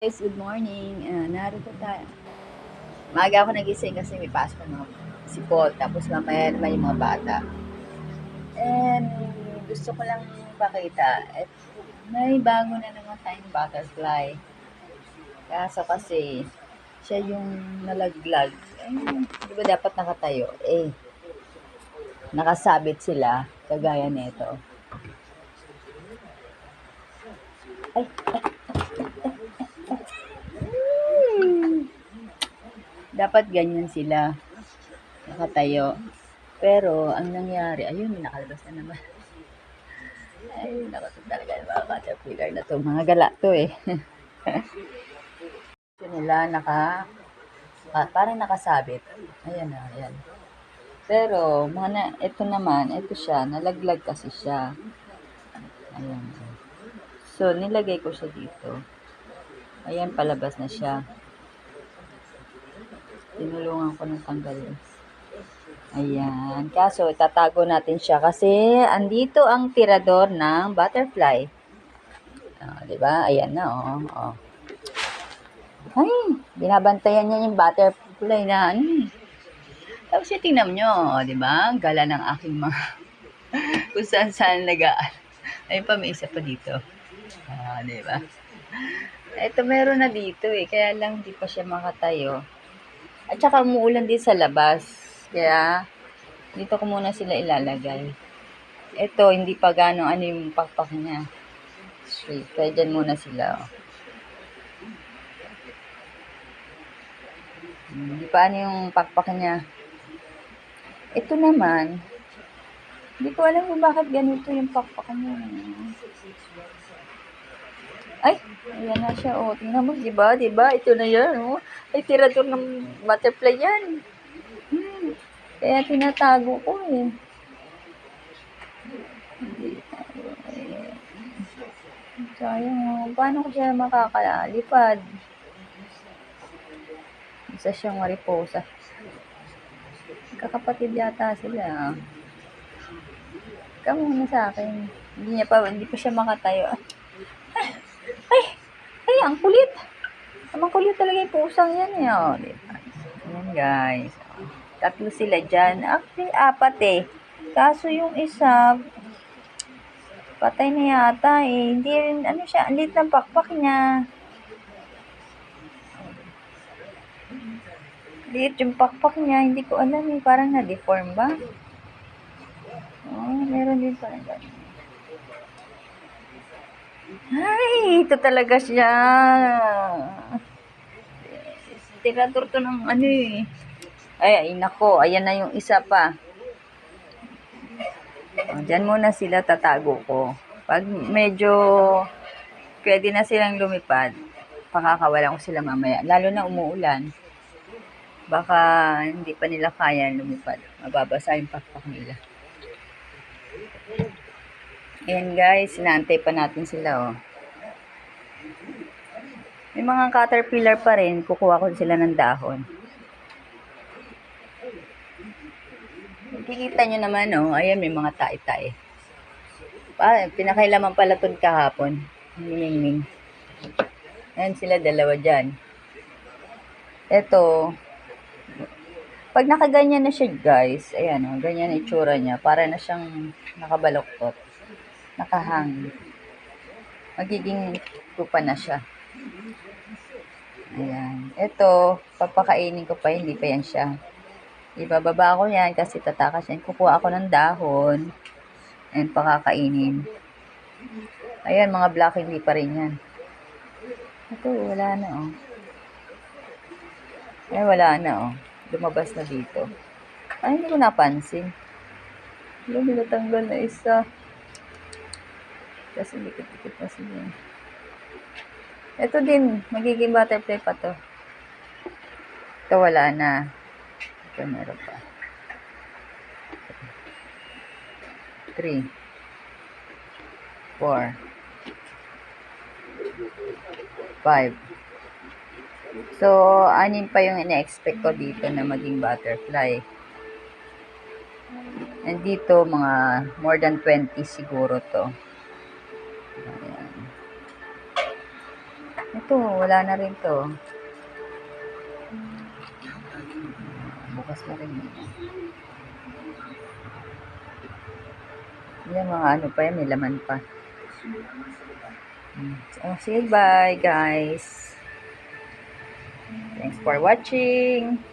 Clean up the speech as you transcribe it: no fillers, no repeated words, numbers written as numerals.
Guys, good morning. Narito tayo. Maaga ako nagising kasi may pasok na si Paul. Tapos mamaya naman yung mga bata. And gusto ko lang pakita. May bago na naman tayong butterfly. Kaso kasi, siya yung nalaglag. Di ba dapat nakatayo? Nakasabit sila. Kagaya nito. Ay, dapat ganyan sila. Nakatayo. Pero, ang nangyari, ayun, nakalabas na naman. Ay, naku, talaga yung mga caterpillar na to. Mga gala to eh. Ito nila, parang nakasabit. Ayan na, ayan. Pero, ito naman, ito siya, nalaglag kasi siya. Ayan. So, nilagay ko siya dito. Ayan, palabas na siya. Tinulungan ko ng tanggalin. Ayan. Kaso, itatago natin siya kasi andito ang tirador ng butterfly. Diba? Ayan na, oh. Ay, binabantayan niya yung butterfly na Tapos yung tingnan nyo, di ba? Gala ng aking mga kung saan nagaan. Ayun pa, may isa pa dito. Di ba? Ito meron na dito eh, kaya lang di pa siya makatayo. At saka umuulan din sa labas. Kaya, dito ko muna sila ilalagay. Ito, hindi pa gano'ng yung pakpak niya. Straight. Kaya dyan muna sila. Hindi pa yung pakpak niya. Ito naman, hindi ko alam kung bakit ganito yung pakpak niya. Ay, ayan na siya. Tingnan mo, diba? Ito na yan, Ay, tirador ng butterfly yan. Kaya tinatago ko eh. Sayang, paano ko siya makakalipad? Isa siyang mariposa. Kakapatid yata sila. Ikaw muna sa akin. Hindi pa siya makatayo. Ay, ang kulit. Ang kulit talaga yung pusang yan eh. Diba? Ayan guys. Tatlo sila dyan. Actually, apat eh. Kaso yung isa, patay na yata eh. Hindi rin, siya, ang lit ng pakpak niya. Liit yung pakpak niya. Hindi ko alam eh. Parang na-deform ba? Meron din parang ganun. Ay, ito talaga siya. Tirador to ng eh. Ay, nako. Ayan na yung isa pa. Diyan muna sila tatago ko. Pag medyo pwede na silang lumipad, pakakawalan ko sila mamaya. Lalo na umuulan. Baka hindi pa nila kaya lumipad. Mababasa yung pakpak nila. Ayan guys, sinaantay pa natin sila May mga caterpillar pa rin, kukuha ko sila ng dahon. Nakikita nyo naman ayan may mga tae-tae. Pinakailaman pala ito kahapon. Mingming. Ayan sila dalawa dyan. Ito, pag nakaganyan na siya guys, ayan ganyan ang itsura niya. Para na siyang nakabaloktot. Nakahang. Magiging pupa na siya. Ayan. Ito, papakainin ko pa, hindi pa yan siya. Ibababa ko yan kasi tatakas yan. Kukuha ako ng dahon and pakakainin. Ayan, mga black, hindi pa rin yan. Ito, wala na Ay, wala na Lumabas na dito. Ay, hindi ko napansin. Hindi natanggal na isa. Kasi dikit-dikit na sila. Ito din, magiging butterfly pa to. Ito, wala na. Ito, meron pa. 3, 4, 5. So, 6 pa yung ina-expect ko dito na maging butterfly. And dito, mga more than 20 siguro to. Ayan. Ito to. Wala na rin to. Bukas na rin. Yan, mga ano pa yan, may laman pa. So, say bye guys. Thanks for watching.